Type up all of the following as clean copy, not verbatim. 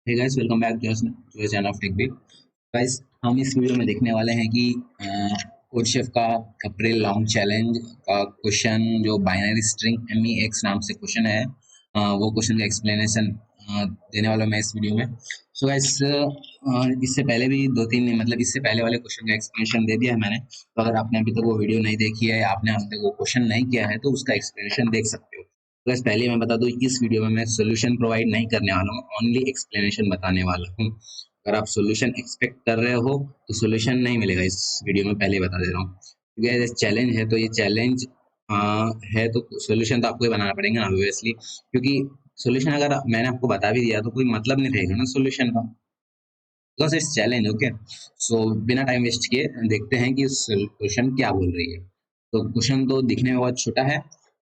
Hey guys, welcome back to channel of tech big. Guys, हम इस video में देखने वाले हैं कि कोडशेफ का अप्रैल लॉन्ग चैलेंज का क्वेश्चन जो बाइनरी स्ट्रिंग MEX नाम से क्वेश्चन है, वो क्वेश्चन का एक्सप्लेनेशन देने वाला हूं मैं इस वीडियो में। सो गाइस, इससे पहले भी दो तीन इससे पहले वाले क्वेश्चन का एक्सप्लेनेशन दे दिया है मैंने। तो अगर आपने अभी तक वो वीडियो नहीं देखी है, आपने अभी तक वो क्वेश्चन नहीं किया है, तो उसका एक्सप्लेनेशन देख सकते हो। बस पहले मैं बता दूं, इस वीडियो में मैं सॉल्यूशन प्रोवाइड नहीं करने वाला हूँ, ओनली एक्सप्लेनेशन बताने वाला हूँ। अगर आप सॉल्यूशन एक्सपेक्ट कर रहे हो तो सॉल्यूशन नहीं मिलेगा इस वीडियो में, पहले ही बता दे रहा हूँ। क्योंकि ये चैलेंज है, तो ये चैलेंज है तो सॉल्यूशन तो आपको ही बनाना पड़ेगा ना, ऑब्वियसली। क्योंकि सॉल्यूशन अगर मैंने आपको बता भी दिया तो कोई मतलब नहीं रहेगा ना सॉल्यूशन का, बिकॉज इट्स चैलेंज। ओके, सो बिना टाइम वेस्ट किए देखते हैं कि क्वेश्चन क्या बोल रही है। तो क्वेश्चन तो दिखने में बहुत छोटा है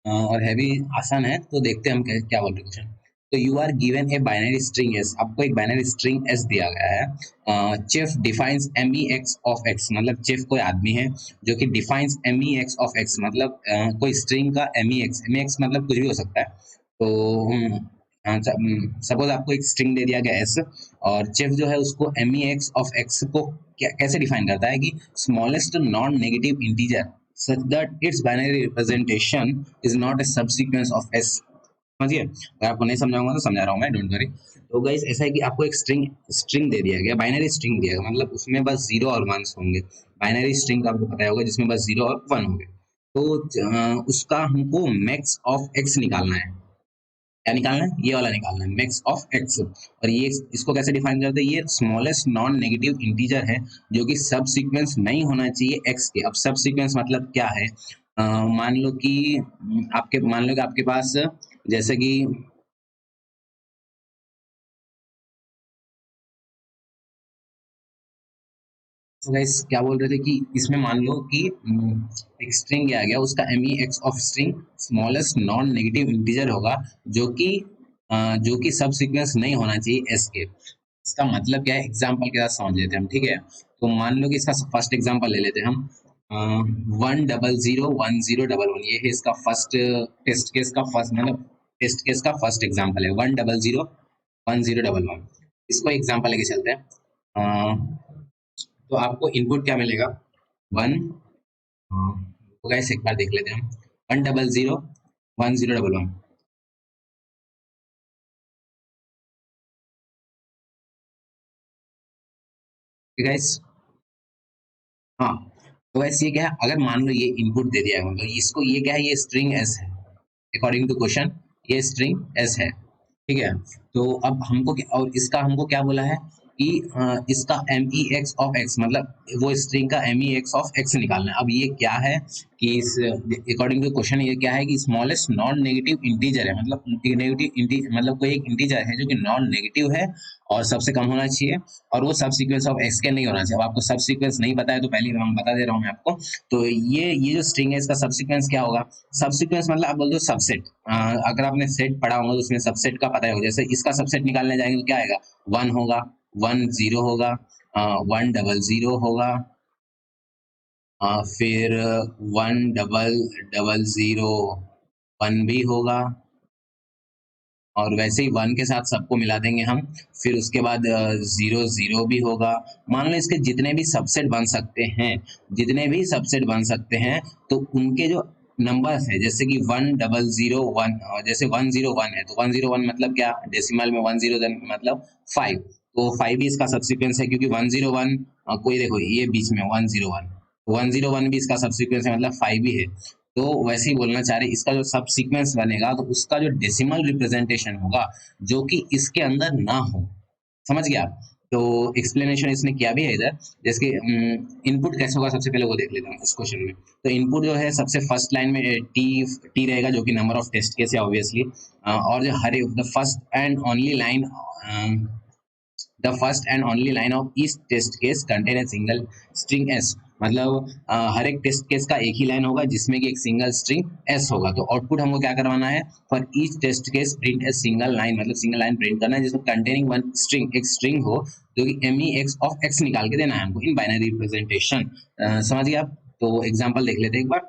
और है भी आसान है, तो देखते हैं हम क्या बोल रहे हैं क्वेश्चन। तो you are given a binary string S, आपको एक बाइनरी स्ट्रिंग एस दिया गया है। Chef defines MEX of X, मतलब चेफ कोई आदमी है जो कि डिफाइंस MEX ऑफ एक्स, मतलब कोई स्ट्रिंग का MEX मतलब कुछ भी हो सकता है। तो सपोज आपको एक स्ट्रिंग दे दिया गया एस, और चेफ जो है उसको MEX ऑफ एक्स को कैसे डिफाइन करता है कि smallest non negative integer such that its binary representation is not a subsequence of s। समझिए, अगर आपको नहीं समझाऊंगा तो समझा रहा हूँ मैं, डोंट वरी। तो गाइस, ऐसा है कि आपको एक स्ट्रिंग दे दिया गया, बाइनरी स्ट्रिंग दिया गया, मतलब उसमें बस जीरो और वंस होंगे। बाइनरी स्ट्रिंग का आपको पता होगा जिसमें बस जीरो और वन होंगे। तो उसका हमको मैक्स ऑफ एक्स निकालना है। क्या निकालना है? ये वाला निकालना है, मैक्स ऑफ एक्स। और ये इसको कैसे डिफाइन करते हैं? ये स्मॉलेस्ट नॉन नेगेटिव इंटीजर है जो कि सब सीक्वेंस नहीं होना चाहिए एक्स के। अब सब सीक्वेंस मतलब क्या है? मान लो कि आपके पास, जैसे कि तो गाइस क्या बोल रहे थे कि इसमें मान लो कि एक स्ट्रिंग आ गया, उसका MEX of string smallest non negative integer होगा जो कि सब सीक्वेंस नहीं होना चाहिए एस के। इसका मतलब क्या है, एग्जाम्पल के साथ समझ लेते हैं हम, ठीक है? तो मान लो कि इसका फर्स्ट एग्जाम्पल ले लेते हैं हम। 1001011, ये है इसका फर्स्ट टेस्ट केस का फर्स्ट, मतलब टेस्ट केस का फर्स्ट एग्जाम्पल है 1001011। इसको एग्जाम्पल लेके चलते हैं। तो आपको इनपुट क्या मिलेगा? वन। तो गाइस एक बार देख लेते हैं हम। 1001011। ठीक है गाइस? हाँ। तो गाइस ये क्या है, अगर मान लो ये इनपुट दे दिया है, मतलब इसको, ये क्या है, ये स्ट्रिंग एस है। अकॉर्डिंग टू क्वेश्चन ये स्ट्रिंग एस है, ठीक है? तो अब हमको और इसका हमको क्या बोला है कि इसका MEX ऑफ एक्स, मतलब वो स्ट्रिंग का MEX ऑफ एक्स निकालना है। अब ये क्या है कि इस अकॉर्डिंग टू क्वेश्चन ये क्या है कि स्मॉलेस्ट नॉन नेगेटिव इंटीजर है, मतलब मतलब कोई एक इंटीजर है जो कि नॉन नेगेटिव है और सबसे कम होना चाहिए, और वो सब सीक्वेंस ऑफ एक्स के नहीं होना चाहिए। अब आपको सब सीक्वेंस नहीं पता है तो पहले हम बता दे रहा हूँ मैं आपको। तो ये जो स्ट्रिंग है इसका सब सीक्वेंस क्या होगा? सब सीक्वेंस मतलब आप बोल दो सबसेट। अगर आपने सेट पढ़ा होगा तो उसमें सबसेट का पता ही होगा। जैसे इसका सबसेट निकालने जाएंगे तो क्या आएगा? वन होगा, 10 होगा, 100 होगा, फिर 1000 भी होगा, और वैसे ही वन के साथ सबको मिला देंगे हम। फिर उसके बाद 00 भी होगा। मान लो इसके जितने भी सबसेट बन सकते हैं, तो उनके जो नंबर्स है, जैसे कि 1001, जैसे 101 है तो 101 मतलब क्या, डेसिमल में 10 मतलब 5। तो 5 भी इसका सब्सिक्वेंस है, क्योंकि 101 कोई देखो ये बीच में 101 भी इसका सब्सिक्वेंस है, मतलब 5 भी है। तो वैसे ही बोलना चाह रहे, इसका जो सब सीक्वेंस बनेगा तो उसका जो डेसिमल रिप्रेजेंटेशन होगा जो कि इसके अंदर ना हो। समझ गया? तो एक्सप्लेनेशन इसने किया भी है इधर। जैसे कि इनपुट कैसे होगा, सबसे पहले वो देख लेते हैं इस क्वेश्चन में। तो इनपुट जो है सबसे फर्स्ट लाइन में टी रहेगा, जो कि नंबर ऑफ टेस्ट केस है ऑब्वियसली। और जो हर the first and only line of each test case contain a single string S, मतलब हर एक टेस्ट केस का एक ही लाइन होगा जिसमें कि एक सिंगल स्ट्रिंग एस होगा। तो आउटपुट हमको क्या करवाना है? For each test case print a single line, मतलब सिंगल लाइन प्रिंट करना है जिसमें कंटेनिंग वन स्ट्रिंग, एक स्ट्रिंग हो जो कि MEX ऑफ एक्स निकाल के देना है हमको इन बाइनरी रिप्रेजेंटेशन। समझ गए आप? तो एग्जाम्पल देख लेते हैं एक बार।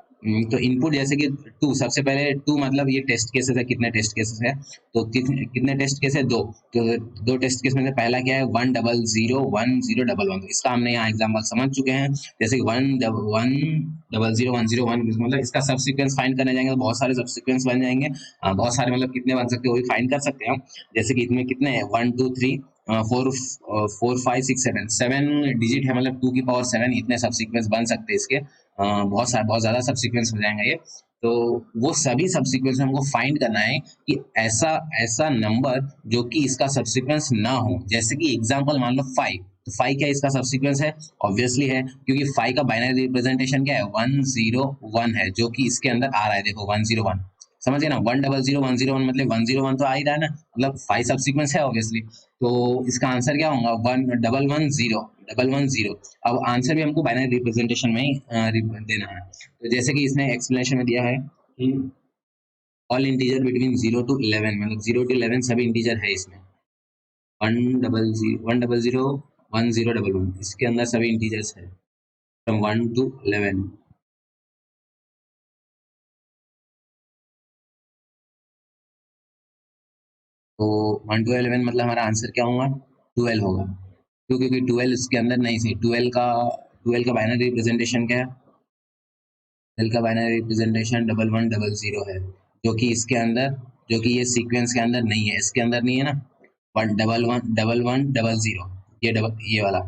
तो इनपुट जैसे कि 2, सबसे पहले 2 मतलब ये टेस्ट केसेस है, कितने टेस्ट केसेस है, तो कितने टेस्ट केस है, 2, तो 2 टेस्ट केस में से पहला क्या है 1001011, तो इसका हमने यहाँ एग्जाम्पल समझ चुके हैं। जैसे कि 1001001 मतलब इसका सब सीक्वेंस फाइंड करने जाएंगे तो बहुत सारे सब सीक्वेंस बन जाएंगे। बहुत सारे मतलब कितने बन सकते हैं वो भी फाइंड कर सकते हैं हम। जैसे कि इसमें कितने हैं 1 2 3 4 4 5 6 7 डिजिट है, मतलब 2 की पावर 7 इतने सब सीक्वेंस बन सकते हैं इसके। बहुत ज़्यादा सब सीक्वेंस हो जाएंगे ये। तो वो सभी सब सीक्वेंस में हमको फाइंड करना है कि ऐसा ऐसा नंबर जो कि इसका सब सीक्वेंस ना हो। जैसे कि एग्जांपल मान लो 5, तो 5 क्या इसका सब सीक्वेंस है? ऑब्वियसली है, क्योंकि 5 का बाइनरी रिप्रेजेंटेशन क्या है 101 है, जो कि इसके अंदर आ रहा है, देखो 101, समझ गए ना। 1000101 मतलब 101 तो आ ही रहा है ना, मतलब 5 सब सीक्वेंस है ऑब्वियसली। तो इसका आंसर क्या होगा 1110। अब आंसर भी हमको बाइनरी रिप्रेजेंटेशन में ही देना है। तो जैसे कि इसने एक्सप्लेनेशन में दिया है कि ऑल इंटीजर बिटवीन 0 to 11, मतलब 0 to 11 सभी इंटीजर है इसमें। 100101011, इसके अंदर सभी इंटीजर्स है फ्रॉम 1 to 11। तो 1 to 11 मतलब हमारा आंसर क्या होगा 12 होगा। क्यों? क्योंकि 12 इसके अंदर नहीं थी। 12 का बाइनरी रिप्रेजेंटेशन क्या है? 12 का बाइनरी रिप्रेजेंटेशन 1110 है, जो कि इसके अंदर, जो कि ये सीक्वेंस के अंदर नहीं है, इसके अंदर नहीं है ना। 1110, ये वाला,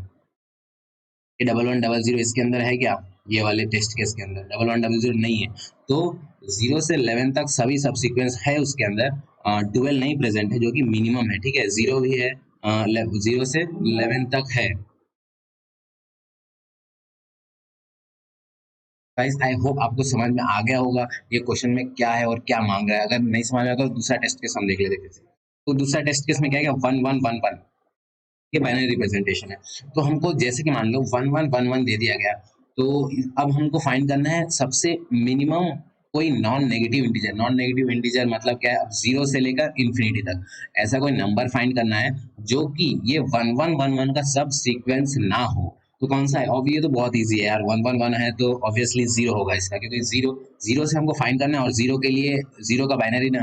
ये 1100 इसके अंदर है क्या? ये वाले टेस्ट केस के अंदर 1100 नहीं है। तो 0 से 11 तक सभी सब सीक्वेंस है उसके अंदर। 12 नहीं प्रेजेंट है, जो कि मिनिमम है, ठीक है। 0 भी है, 0 से 11 तक है। गाइस आई होप आपको समझ में आ गया होगा ये क्वेश्चन में क्या है और क्या मांग रहा है। अगर नहीं समझ में आया तो दूसरा टेस्ट केस हम देख लेते हैं। तो दूसरा टेस्ट केस में क्या है 1111, ये बाइनरी रिप्रेजेंटेशन है। तो हमको जैसे कि मान लो 1111 दे दिया गया, तो अब हमको फाइंड करना है सबसे मिनिमम कोई non negative integer. Non negative integer मतलब क्या है? अब 0 से लेकर इन्फिनिटी तक ऐसा कोई नंबर फाइंड करना है जो कि ये 1111 का सब सीक्वेंस ना हो। तो कौन सा है? अब ये तो बहुत इजी है यार, 111 है तो ऑब्वियसली 0 होगा इसका, क्योंकि 0 से हमको फाइंड करना है, और 0 के लिए 0 का बाइनरी ना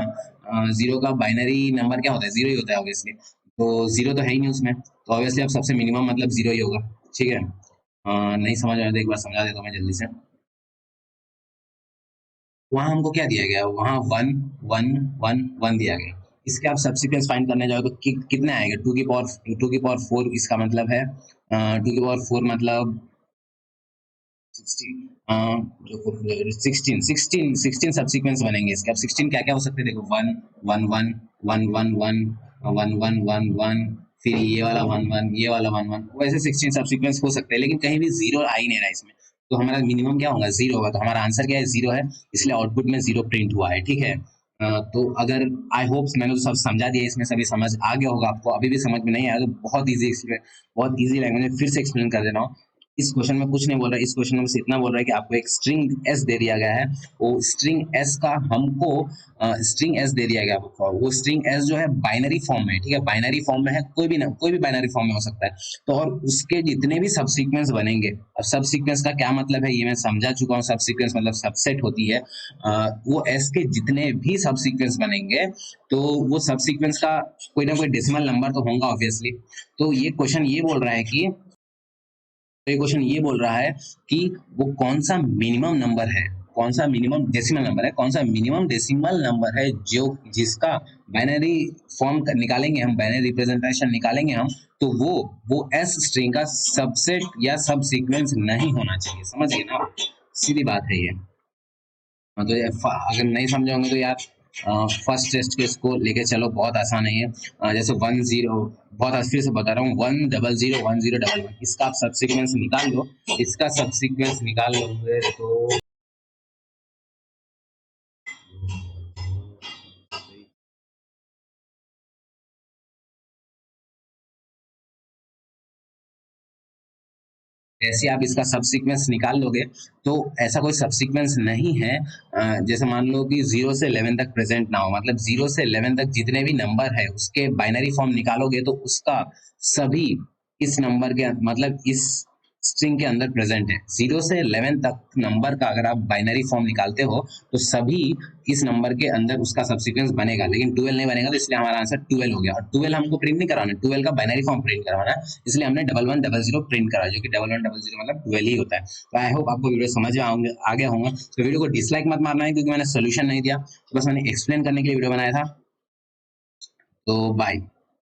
0 का बाइनरी नंबर क्या होता है? 0 ही होता है ऑब्वियसली। तो 0 तो है ही नहीं उसमें, तो ऑब्वियसली अब सबसे मिनिमम मतलब 0 ही होगा। ठीक है। नहीं समझ में आया तो एक बार समझा देता हूँ मैं जल्दी से। वहाँ हमको क्या दिया गया? वहाँ 1 1 1 1 दिया गया। इसके आप सब्सिक्वेंस फाइंड करने जाओ तो कितने आएंगे? 2 की पावर 4 इसका मतलब है 2 की पावर 4 मतलब 16 सब्सिक्वेंस बनेंगे इसके। अब 16 क्या क्या हो सकते हैं? देखो 1 1 1 1 1 1 1 1 1 1, फिर ये वाला 1 1, ये वाला 1 1, वैसे 16 सब्सिक्वेंस हो सकते हैं, लेकिन कहीं भी 0 आ ही नहीं रहा इसमें। तो हमारा मिनिमम क्या होगा? 0 होगा। तो हमारा आंसर क्या है? 0 है, इसलिए आउटपुट में 0 प्रिंट हुआ है। ठीक है। तो अगर आई होप मैंने तो सब समझा दिया, इसमें सभी समझ आ गया होगा आपको। अभी भी समझ में नहीं आया तो बहुत ईजी लैंग्वेज में फिर से एक्सप्लेन कर दे रहा हूँ। इस क्वेश्चन में कुछ नहीं बोल रहा है, इस क्वेश्चन में बस इतना बोल रहा है कि आपको एक स्ट्रिंग एस दे दिया गया है। वो स्ट्रिंग एस का हमको स्ट्रिंग एस दे दिया गया आपको। वो स्ट्रिंग एस जो है बाइनरी फॉर्म में है, ठीक है, बाइनरी फॉर्म में है, कोई भी बाइनरी फॉर्म में हो सकता है। तो और उसके जितने भी सब सीक्वेंस बनेंगे, अब सब सीक्वेंस का क्या मतलब है ये मैं समझा चुका हूँ। सब सीक्वेंस मतलब सबसेट होती है। वो एस के जितने भी सब सीक्वेंस बनेंगे, तो वो सब सीक्वेंस का कोई ना कोई डेसिमल नंबर तो होगा ऑब्वियसली। तो ये क्वेश्चन ये बोल रहा है कि तो ये क्वेश्चन ये बोल रहा है कि वो कौन सा मिनिमम नंबर है, कौन सा मिनिमम डेसिमल नंबर है, कौन सा मिनिमम डेसिमल नंबर है जो जिसका बाइनरी फॉर्म निकालेंगे हम, बाइनरी रिप्रेजेंटेशन निकालेंगे हम, तो वो एस स्ट्रिंग का सबसेट या सब सीक्वेंस नहीं होना चाहिए। समझ गए ना? सीधी बात है ये। हाँ, तो अगर नहीं समझे होंगे तो यार फर्स्ट टेस्ट के इसको लेके चलो, बहुत आसान है ये। जैसे 10, फिर से बता रहा हूँ 1001011, इसका आप सब सीक्वेंस निकाल लो। इसका सब सीक्वेंस निकाल लोगे तो जैसे आप इसका सब सीक्वेंस निकाल लोगे तो ऐसा कोई सब सीक्वेंस नहीं है जैसे मान लो कि 0 से 11 तक प्रेजेंट ना हो, मतलब 0 से 11 तक जितने भी नंबर है उसके बाइनरी फॉर्म निकालोगे तो उसका सभी इस नंबर के मतलब इस स्ट्रिंग के अंदर प्रेजेंट है। 0 से 11 तक नंबर का अगर आप बाइनरी फॉर्म निकालते हो तो सभी इस नंबर के अंदर उसका सबसीक्वेंस बनेगा, लेकिन 12 नहीं बनेगा, तो इसलिए हमारा आंसर 12 हो गया। और 12 हमको प्रिंट नहीं कराना, 12 का बाइनरी फॉर्म प्रिंट करवाना है, इसलिए हमने 1100 प्रिंट करा, जो कि 1100 मतलब 12 ही होता है। तो आई होप आपको वीडियो समझ में आ गया होगा। तो वीडियो को डिसलाइक मत मारना है, क्योंकि मैंने सोल्यूशन नहीं दिया, तो बस मैंने एक्सप्लेन करने के लिए वीडियो बनाया था। तो बाय।